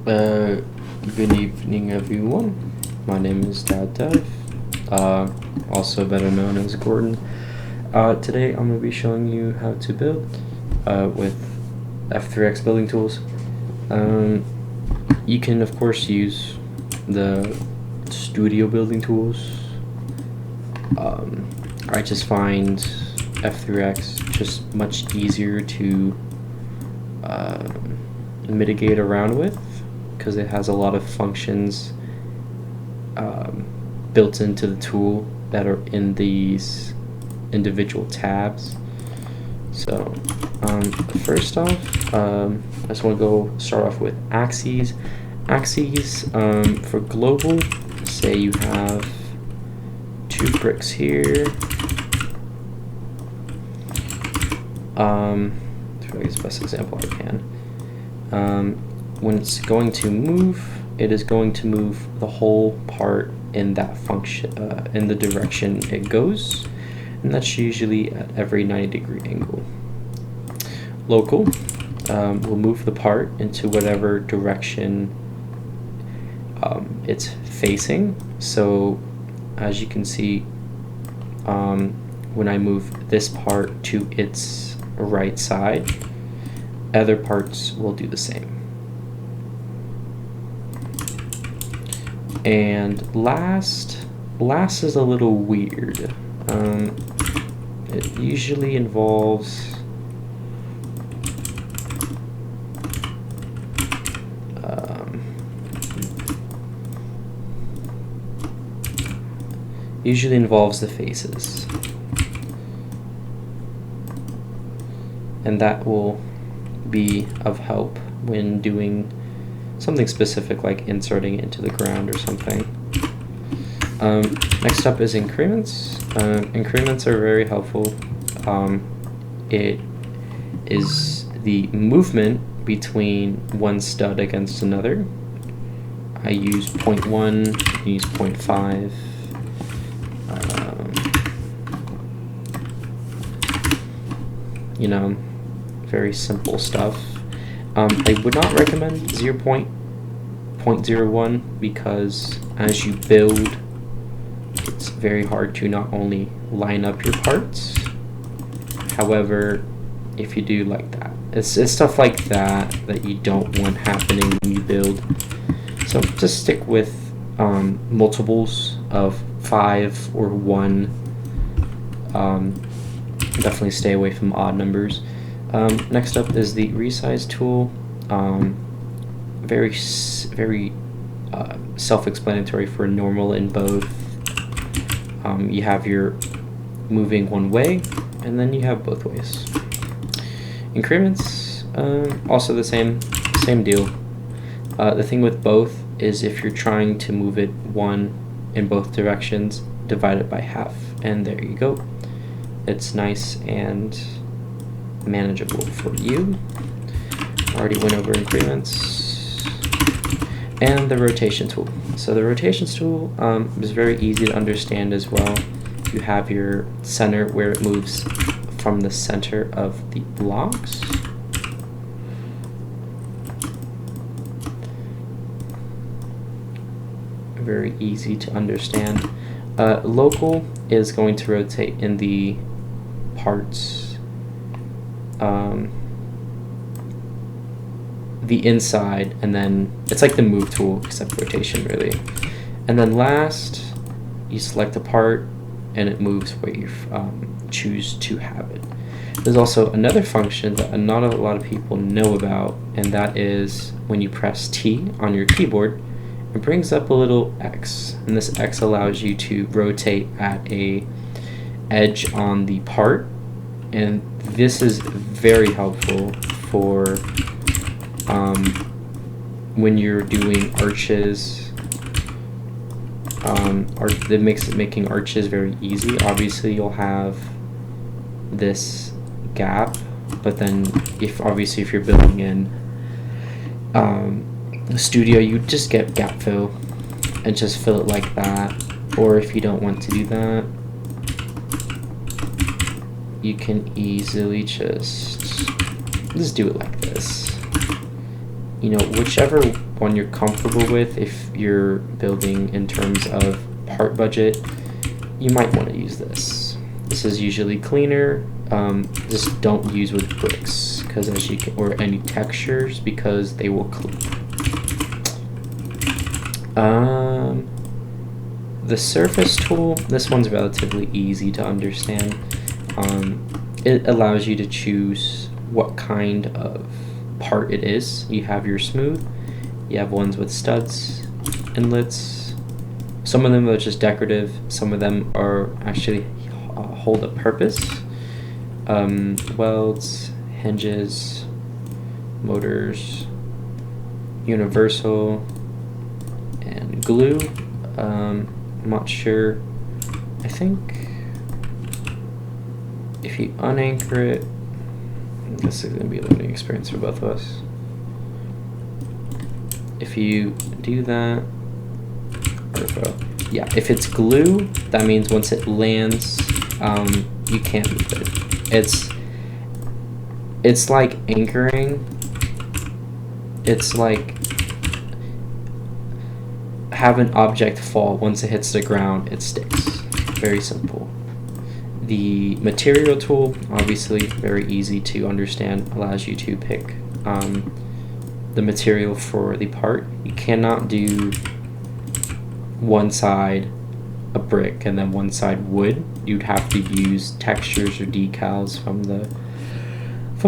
Uh, Good evening, everyone. My name is Dev, also better known as Gordon. Today I'm going to be showing you how to build with F3X building tools. You can, of course, use the studio building tools. I just find F3X just much easier to mitigate around with, because it has a lot of functions built into the tool that are in these individual tabs. So first off, I just want to start off with axes. Axes for global, say you have 2 bricks here. I feel like it's the best example I can. When it's going to move, it is going to move the whole part in that function, in the direction it goes, and that's usually at every 90-degree angle. Local will move the part into whatever direction it's facing. So as you can see, when I move this part to its right side, other parts will do the same. And last is a little weird. It usually involves the faces, and that will be of help when doing something specific like inserting it into the ground or something. Next up is increments. Increments are very helpful. It is the movement between one stud against another. I use 0.1, use 0.5. You know, very simple stuff. I would not recommend 0.01 because as you build, it's very hard to not only line up your parts. However, if you do like that, it's stuff like that that you don't want happening when you build. So just stick with multiples of 5 or 1. Definitely stay away from odd numbers. Next up is the resize tool. Very self-explanatory for normal in both. You have your moving one way, and then you have both ways. Increments, also the same deal. The thing with both is if you're trying to move it 1 in both directions, divide it by half, and there you go. It's nice and manageable for you. Already went over increments. And the rotation tool. So the rotation tool is very easy to understand as well. You have your center where it moves from the center of the blocks. Very easy to understand. Local is going to rotate in the parts, the inside, and then it's like the move tool except rotation really. And then last, you select a part and it moves where you choose to have it. There's also another function that not a lot of people know about, and that is when you press T on your keyboard, it brings up a little X, and this X allows you to rotate at a edge on the part, and this is very helpful for when you're doing arches. It makes making arches very easy. Obviously you'll have this gap, but then if you're building in Studio, you just get gap fill and just fill it like that. Or if you don't want to do that, you can easily just do it like this. you know, whichever one you're comfortable with. If you're building in terms of part budget, you might want to use this. This is usually cleaner. Just don't use with bricks, because as you can, or any textures, because they will clean. The surface tool, this one's relatively easy to understand. It allows you to choose what kind of part it is. You have your smooth, you have ones with studs, inlets. Some of them are just decorative, some of them are actually hold a purpose. Welds, hinges, motors, universal, and glue. I'm not sure. I think if you unanchor it, this is going to be a learning experience for both of us. If you do that, yeah, if it's glue, that means once it lands, you can't move it. It's like anchoring. It's like have an object fall. Once it hits the ground, it sticks. Very simple. The material tool, obviously very easy to understand, allows you to pick the material for the part. You cannot do one side a brick and then one side wood. You'd have to use textures or decals from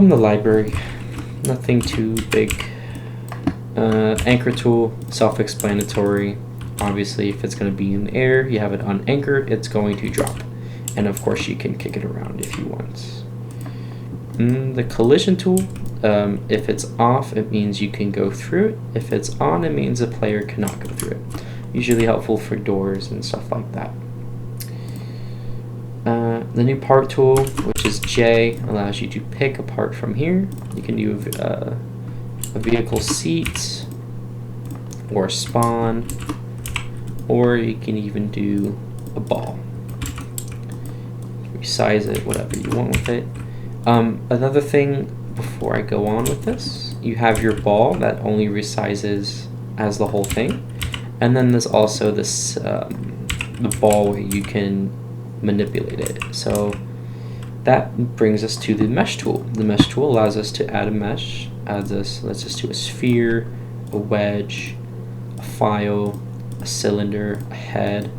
the library. Nothing too big. Anchor tool, self-explanatory. Obviously, if it's going to be in the air, you have it unanchored, it's going to drop. And of course, you can kick it around if you want. The collision tool, if it's off, it means you can go through it. If it's on, it means the player cannot go through it. Usually helpful for doors and stuff like that. The new part tool, which is J, allows you to pick a part from here. You can do a vehicle seat or spawn, or you can even do a ball. Resize it, whatever you want with it. Another thing before I go on with this, you have your ball that only resizes as the whole thing, and then there's also this the ball where you can manipulate it. So that brings us to the mesh tool. The mesh tool allows us to add a mesh. Adds us, lets us do a sphere, a wedge, a file, a cylinder, a head,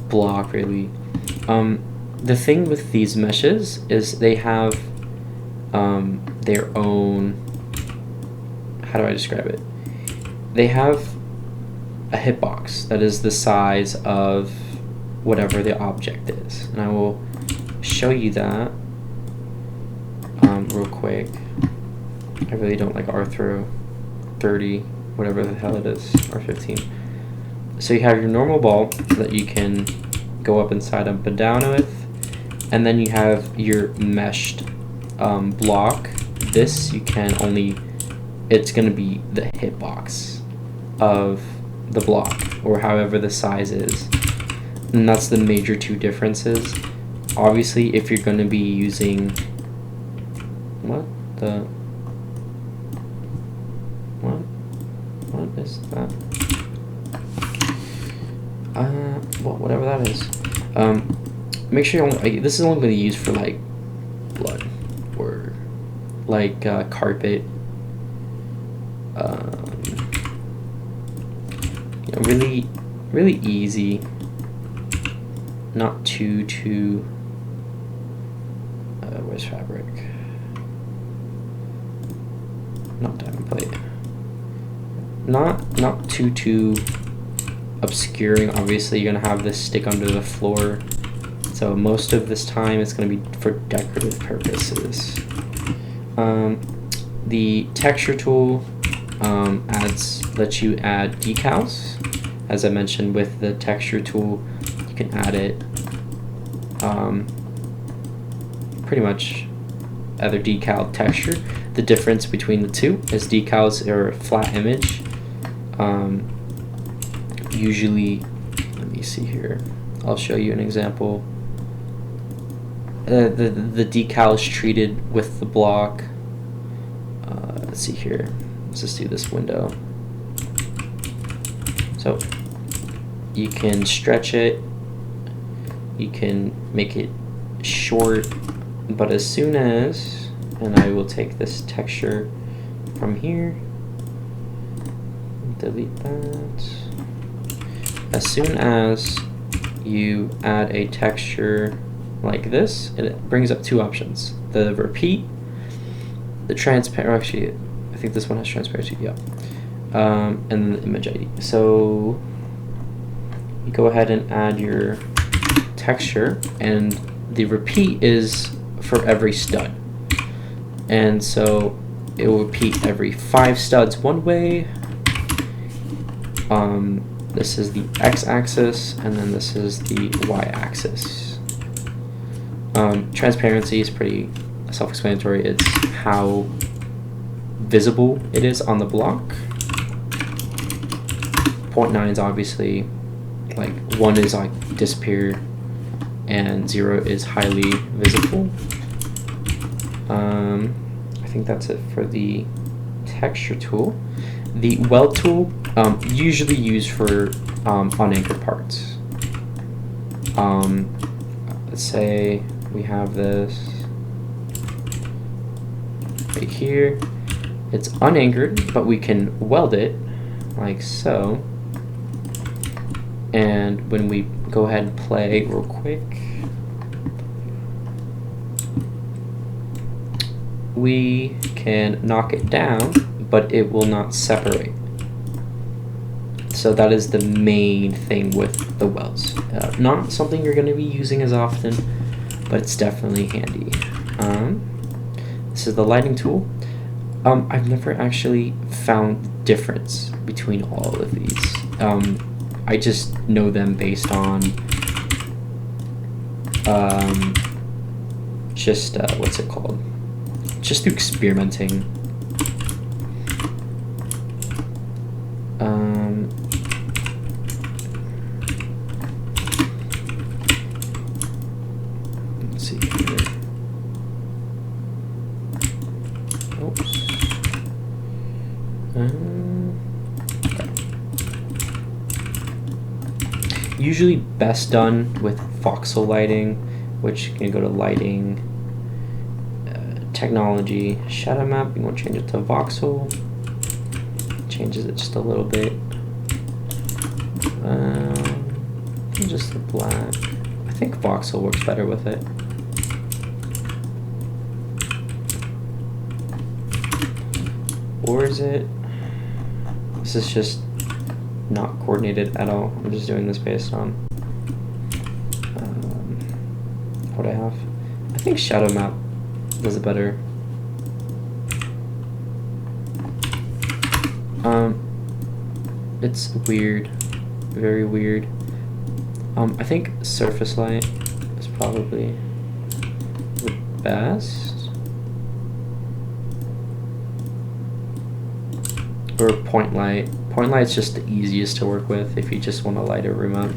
block, really. The thing with these meshes is they have their own, how do I describe it? They have a hitbox that is the size of whatever the object is. And I will show you that real quick. I really don't like R30, whatever the hell it is, R15. So you have your normal ball that you can go up and down with, and then you have your meshed block. This you can only, it's going to be the hitbox of the block, or however the size is. And that's the major two differences. Obviously, if you're going to be using, what is that? Well, whatever that is. Make sure you only, this is only going to be used for like blood or like carpet. You know, really easy. Not too where's fabric? Not diamond plate. Not too obscuring. Obviously, you're gonna have this stick under the floor, so most of this time it's gonna be for decorative purposes. The texture tool lets you add decals. As I mentioned, with the texture tool, you can add it pretty much other decal texture. The difference between the two is decals are a flat image. Usually, let me see here, I'll show you an example. The decal is treated with the block. Let's see here, let's just do this window. So you can stretch it, you can make it short, but as soon as, and I will take this texture from here, delete that. As soon as you add a texture like this, it brings up two options: the repeat, the transparent. Actually, I think this one has transparency. Yeah, and then the image ID. So you go ahead and add your texture, and the repeat is for every stud, and so it will repeat every 5 studs one way. This is the x-axis, and then this is the y-axis. Transparency is pretty self-explanatory. It's how visible it is on the block. 0.9 is obviously, like, 1 is like disappear, and 0 is highly visible. I think that's it for the texture tool. The weld tool, usually used for unanchored parts. Let's say we have this right here. It's unanchored, but we can weld it like so. And when we go ahead and play real quick, we can knock it down, but it will not separate. So that is the main thing with the welds. Not something you're going to be using as often, but it's definitely handy. This is the lighting tool. I've never actually found the difference between all of these. I just know them based on what's it called? Just through experimenting. Let's see here. Oops. Okay. Usually best done with voxel lighting, which you can go to lighting, technology, shadow map. You want to change it to voxel. Changes it just a little bit. Just the black. I think voxel works better with it. Or is it? This is just not coordinated at all. I'm just doing this based on what I have. I think shadow map does it better. It's weird, very weird. I think surface light is probably the best, or point light. Point light's just the easiest to work with if you just want to light a room up.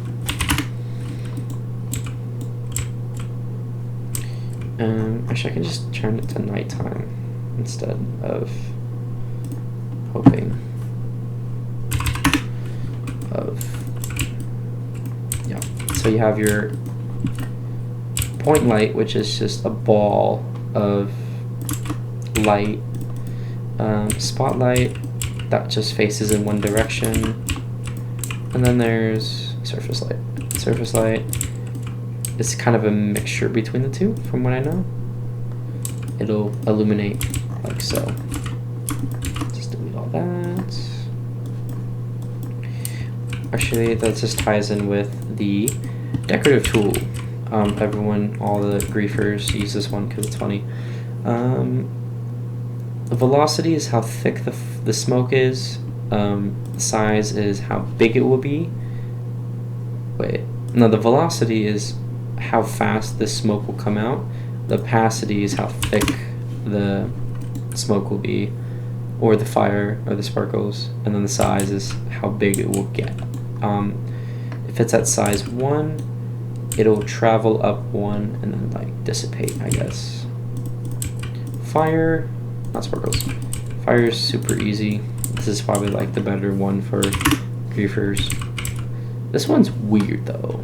Actually, I can just turn it to nighttime instead of hoping of, yeah. So you have your point light, which is just a ball of light. Spotlight, that just faces in one direction. And then there's surface light. Surface light is kind of a mixture between the two, from what I know. It'll illuminate like so. Just delete all that. Actually, that just ties in with the decorative tool. Everyone, all the griefers use this one because it's funny. The velocity is how thick the smoke is. Size is how big it will be. Wait, no, the velocity is how fast the smoke will come out. The opacity is how thick the smoke will be, or the fire, or the sparkles, and then the size is how big it will get. If it's at size 1, it'll travel up 1 and then like dissipate, I guess. Fire, not sparkles. Fire is super easy. This is probably like the better one for griefers. This one's weird though.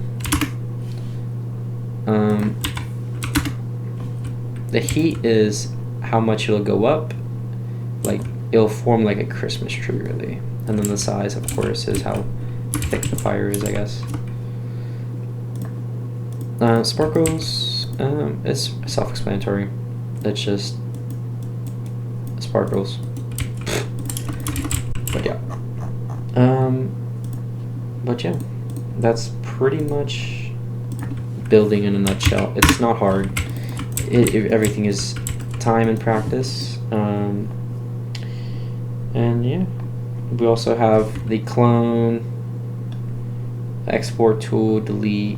The heat is how much it'll go up. Like, it'll form like a Christmas tree, really. And then the size, of course, is how thick the fire is, I guess. Sparkles, it's self-explanatory. It's just sparkles. But yeah. But yeah, that's pretty much building in a nutshell. It's not hard. Everything is time and practice. And yeah, we also have the clone, export tool, delete,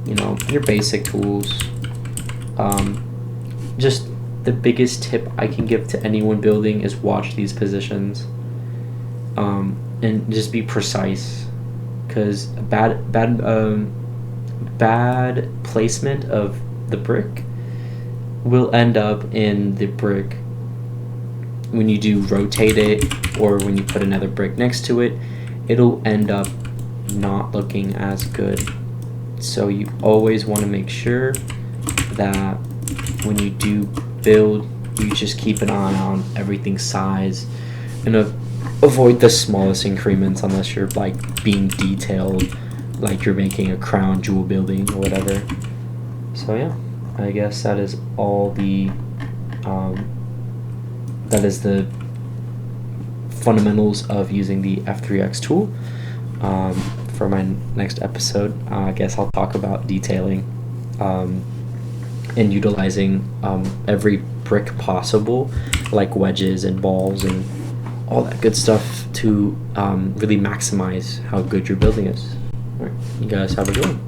you know, your basic tools. Just the biggest tip I can give to anyone building is watch these positions, and just be precise, because bad placement of the brick will end up in the brick when you do rotate it, or when you put another brick next to it, it'll end up not looking as good. So you always want to make sure that when you do build, you just keep an eye on everything's size and avoid the smallest increments unless you're like being detailed, like you're making a crown jewel building or whatever. So yeah, I guess that is all the that is the fundamentals of using the F3X tool. For my next episode, I guess I'll talk about detailing and utilizing every brick possible, like wedges and balls and all that good stuff, to really maximize how good your building is. All right, you guys have a good one.